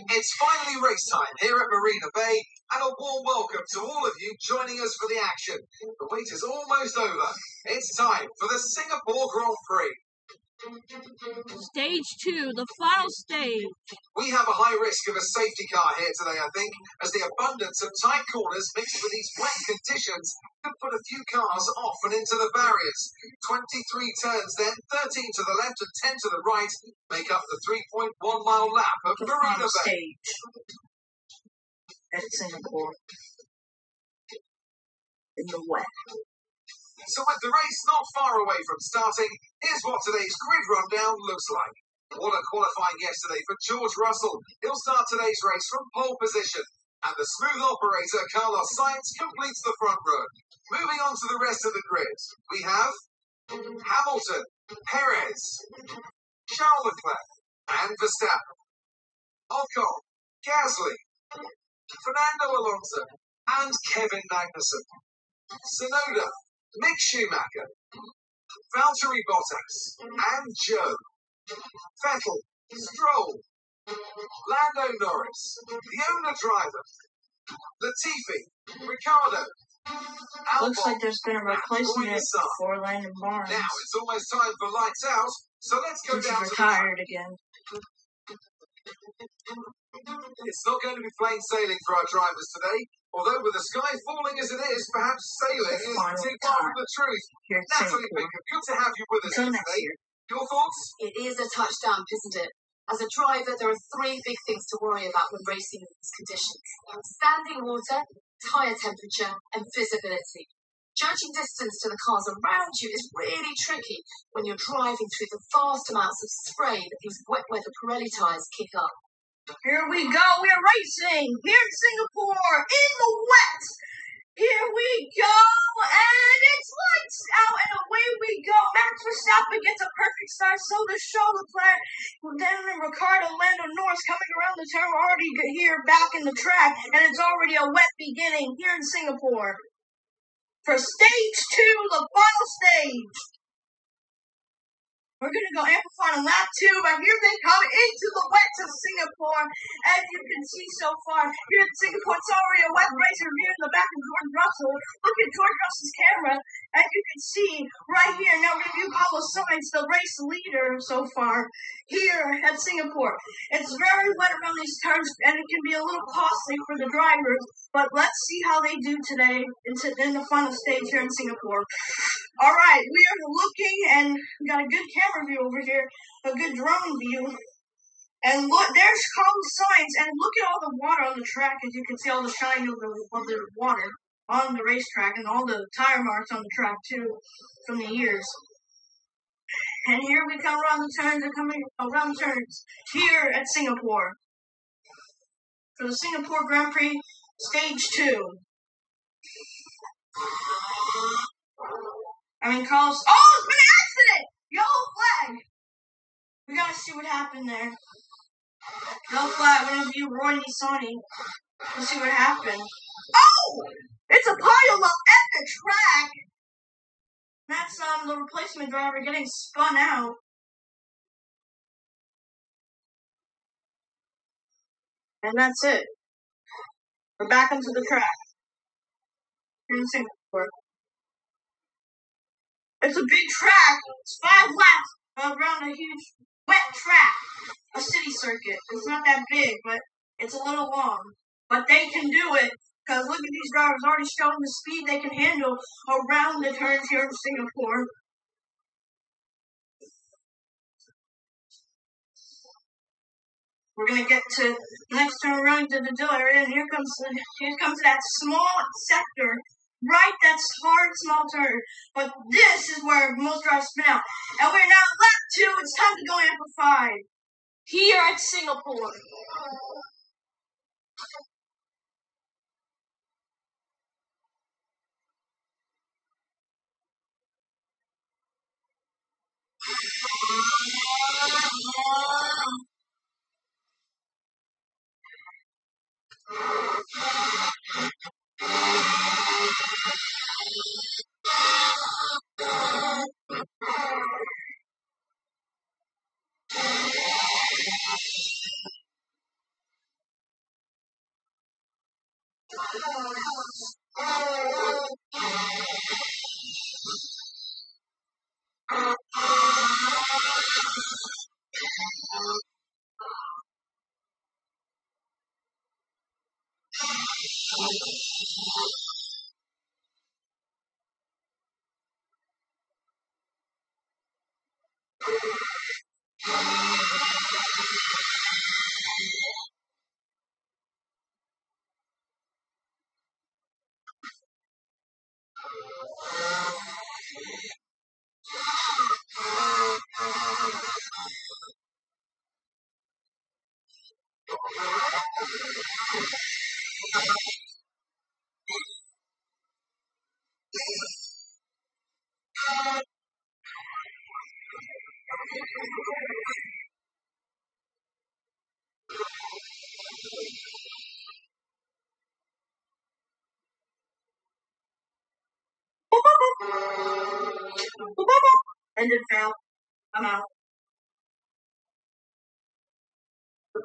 It's finally race time here at Marina Bay, and a warm welcome to all of you joining us for the action. The wait is almost over. It's time for the Singapore Grand Prix. Stage 2, the final stage. We have a high risk of a safety car here today, I think, as the abundance of tight corners mixed with these wet conditions could put a few cars off and into the barriers. 23 turns then, 13 to the left and 10 to the right, make up the 3.1-mile lap of The Marina final Bay. stage at Singapore. In the wet. So with the race not far away from starting, here's what today's grid rundown looks like. What a qualifying yesterday for George Russell. He'll start today's race from pole position. And the smooth operator Carlos Sainz completes the front row. Moving on to the rest of the grid, we have Hamilton, Perez, Charles Leclerc, and Verstappen. Ocon, Gasly, Fernando Alonso, and Kevin Magnussen. Tsunoda, Mick Schumacher, Valtteri Bottas, and Joe. Vettel, Stroll, Lando Norris, the owner driver, Latifi, Ricciardo, Looks Albon, like there's been a replacement for Landon Barnes. Now it's almost time for lights out, so let's go down to the track. Retired again. It's not going to be plain sailing for our drivers today, although with the sky falling as it is, perhaps sailing is too far from the truth. Natalie Baker, good to have you with us here today. Your thoughts? It is a touchdown, isn't it? As a driver, there are three big things to worry about when racing in these conditions: standing water, tyre temperature, and visibility. Judging distance to the cars around you is really tricky when you're driving through the vast amounts of spray that these wet weather Pirelli tyres kick up. Here we go, we're racing here in Singapore in the wet. Here we go, and it's lights out, and away we go. Max Verstappen gets a perfect start, so does Charles Leclerc. Then Ricciardo, Lando Norris coming around the turn. We're already here back in the track, and it's already a wet beginning here in Singapore. For stage 2, the final stage. We're going to go amplify on lap 2, but here they come into the wet of Singapore. As you can see so far, here in Singapore, it's already a wet race. We're here in the back of George Russell. Look at George Russell's camera. As you can see right here, now review Carlos Sainz, the race leader so far here at Singapore. It's very wet around these turns, and it can be a little costly for the drivers. But let's see how they do today in the final stage here in Singapore. All right, we are looking, and we got a good camera view over here, a good drone view. And look, there's Carlos Sainz, and look at all the water on the track. As you can see, all the shine of the water on the racetrack, and all the tire marks on the track too from the years. And here we come around the turns. They're coming around the turns here at Singapore for the Singapore Grand Prix Stage 2. Carlos. Oh, it's been an accident! Yellow flag! We gotta see what happened there. Yellow flag. We're gonna view Roy Nissani. Let's see what happened. Oh! It's a pile up at the track! That's the replacement driver getting spun out. And that's it. We're back onto the track. Here in Singapore. It's a big track. It's 5 laps around a huge wet track. A city circuit. It's not that big, but it's a little long. But they can do it. Because look at these drivers already showing the speed they can handle around the turns here in Singapore. We're going to get to the next turn around to the Dill area, and here comes that small sector. Right, that's hard, small turn. But this is where most drivers spin out. And we're now at lap 2. It's time to go amplified. Here at Singapore. And it failed. I'm out. I'm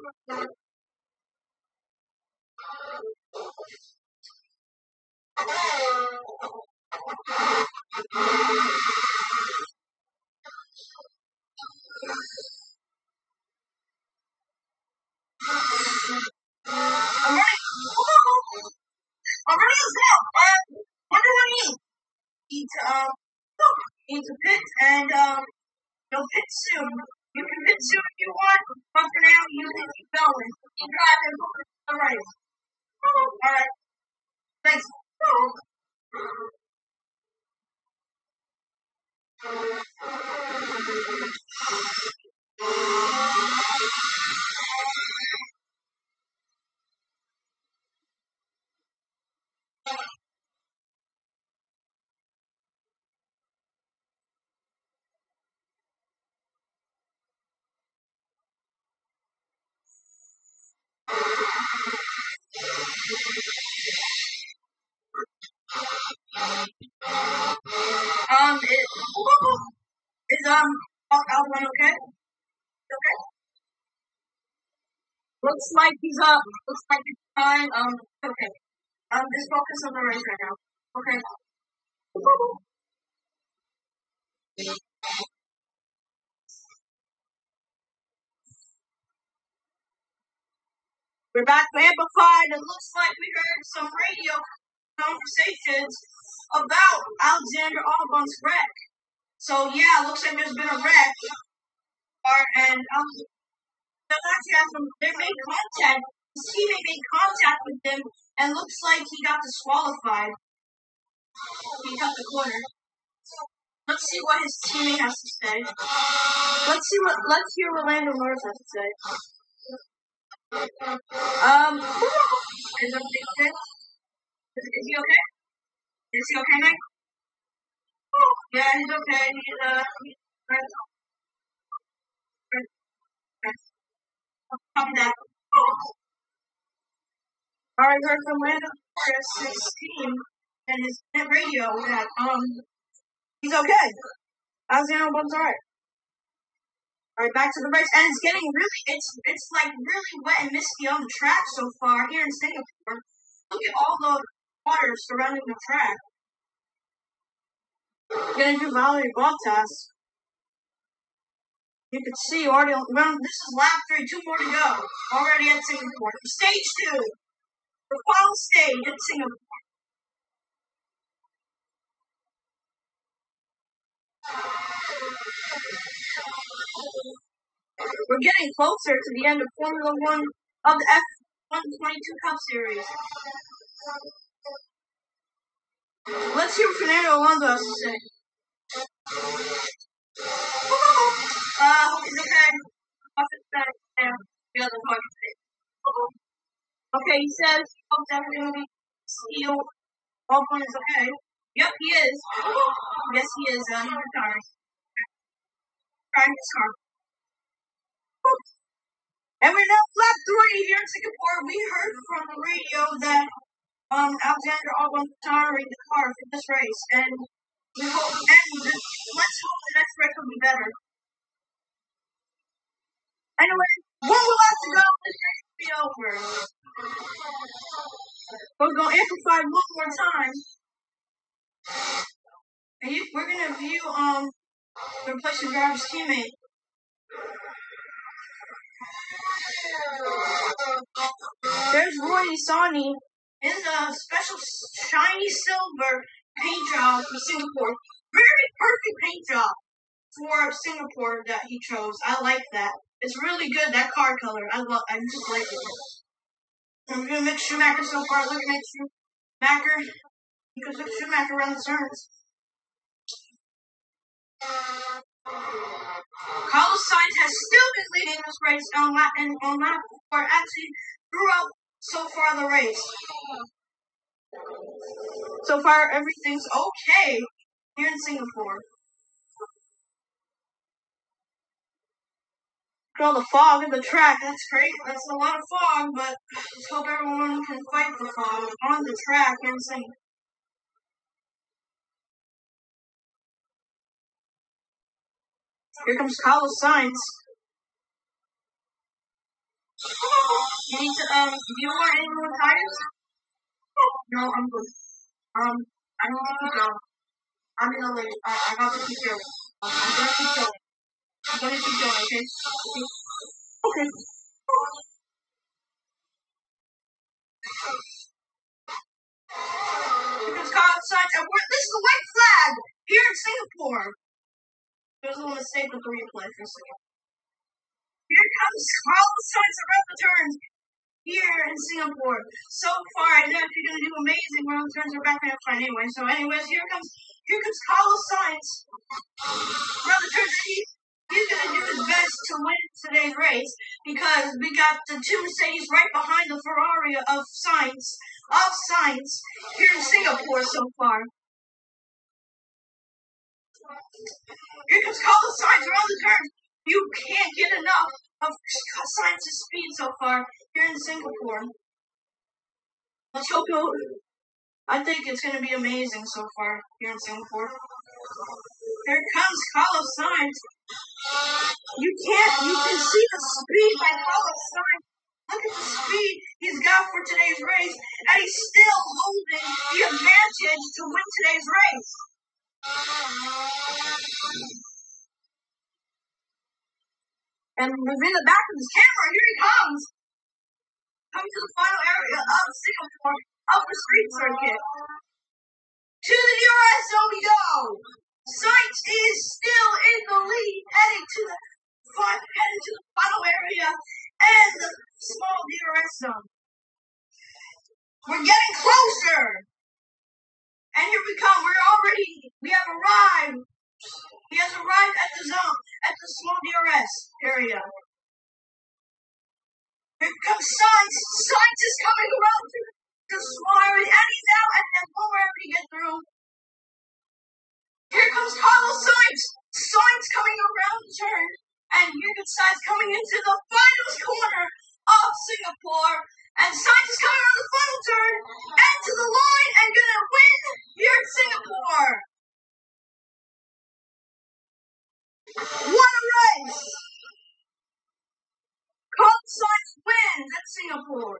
ready. I'm ready as hell. What do I need? Need to pit and you'll pit soon. You can pit soon if you want, but for now you can keep going. You drive and look at the race. Alright. Thanks. Is Alvin okay? Okay. Looks like he's fine. Okay. Just focus on the race right now. Okay. We're back to Amplified. It looks like we heard some radio conversations about Alexander Albon's wreck. So yeah, it looks like there's been a wreck. And they made contact. His teammate made contact with them, and looks like he got disqualified. He cut the corner. Let's see what his teammate has to say. Let's hear what Lando Norris has to say. Is everything okay? Is he okay? Is he okay, Mike? Yeah, he's okay. Copy that. Alright, heard from Lando Norris, 16, and his radio that he's okay. Alexander Albon's alright. Alright, back to the race, and it's getting it's like really wet and misty on the track so far here in Singapore. Look at all the water surrounding the track. Gonna do Valerie Bottas. You can see already. This is lap 3, 2 more to go. Already at Singapore. Stage 2, the final stage at Singapore. We're getting closer to the end of Formula 1 of the F122 Cup Series. Let's hear what Fernando Alonso has to say. He's okay. Okay, he says, hopes everything will be sealed. Albon is okay. Yep, he is. Yes, he is. He's retiring. Trying his car. And we're now lap 3 here in Singapore. We heard from the radio that Alexander Albon is retiring the car for this race, and let's hope the next race will be better. Anyway, One more left to go. This race will be over. We're going to amplify one more time. And we're going to view the replacement driver's teammate. There's Roy Sani in the special shiny silver paint job for Singapore. Very perfect paint job for Singapore that he chose. I like that. It's really good, that car color. I just like it. I'm gonna mix Schumacher so far. Look at Schumacher. You can look Schumacher around the turns. Carlos Sainz has still been leading this race on lap 4, actually throughout so far the race. So far everything's okay here in Singapore. Look at all the fog in the track. That's great. That's a lot of fog, but let's hope everyone can fight the fog on the track here in Singapore. Here comes Carlos Sainz. You need to, do you want any more tires? No, I'm good. I don't want to keep going. I'm in the lane. I got to keep going. I'm gonna keep going. Okay? Okay. Here comes Carlos Sainz, and this is the white flag here in Singapore. There's a little mistake with the replay for a second. Here comes Carlos Sainz around the turns here in Singapore. So far, I know you're going to do amazing when the turns are back on fine anyway. So anyways, here comes Carlos Sainz around the turns. He's going to do his best to win today's race because we got the two Mercedes right behind the Ferrari of Sainz here in Singapore so far. Here comes Carlos Sainz around the turn. You can't get enough of Sainz's speed so far here in Singapore. Let's hope I think it's going to be amazing so far here in Singapore. Here comes Carlos Sainz. You can see the speed by Carlos Sainz. Look at the speed he's got for today's race, and he's still holding the advantage to win today's race. And within the back of his camera, here he comes. Coming to the final area of Singapore, of the street circuit. To the DRS zone we go. Sainz is still in the lead, heading to the final area and the small DRS zone. We're getting closer. And here we come. We have arrived. He has arrived at the zone, at the small DRS area. Here comes Sainz. Sainz is coming around to the small area, and he's out, and then won't ever get through. Here comes Carlos Sainz. Sainz coming around the turn, and here comes Sainz coming into the finals corner of Singapore. And Sainz is coming around the final turn and to the line and gonna win here in Singapore. What a race! Carlos Sainz wins at Singapore.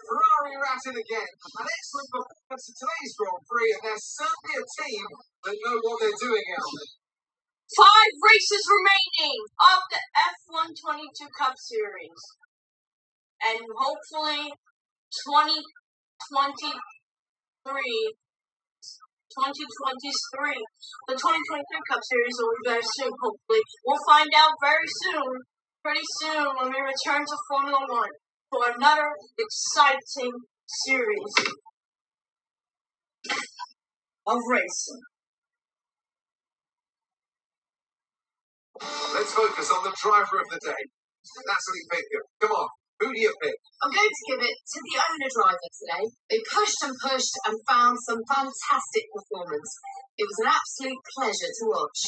Ferrari are at it again. An excellent performance in today's Grand Prix, and there's certainly a team that know what they're doing out there. 5 races remaining of the F1 22 Cup Series. And hopefully 2023, the 2023 Cup Series will be very soon, hopefully. We'll find out very soon, pretty soon, when we return to Formula 1 for another exciting series of racing. Let's focus on the driver of the day, Natalie Pinkham. Come on, who do you pick? I'm going to give it to the owner driver today. They pushed and found some fantastic performance. It was an absolute pleasure to watch.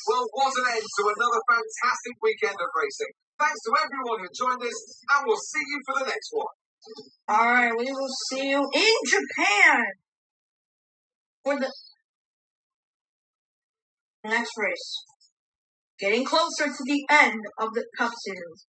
Well, what an end to another fantastic weekend of racing. Thanks to everyone who joined us, and we'll see you for the next one. All right, we will see you in Japan for the next race. getting closer to the end of the Cup Series.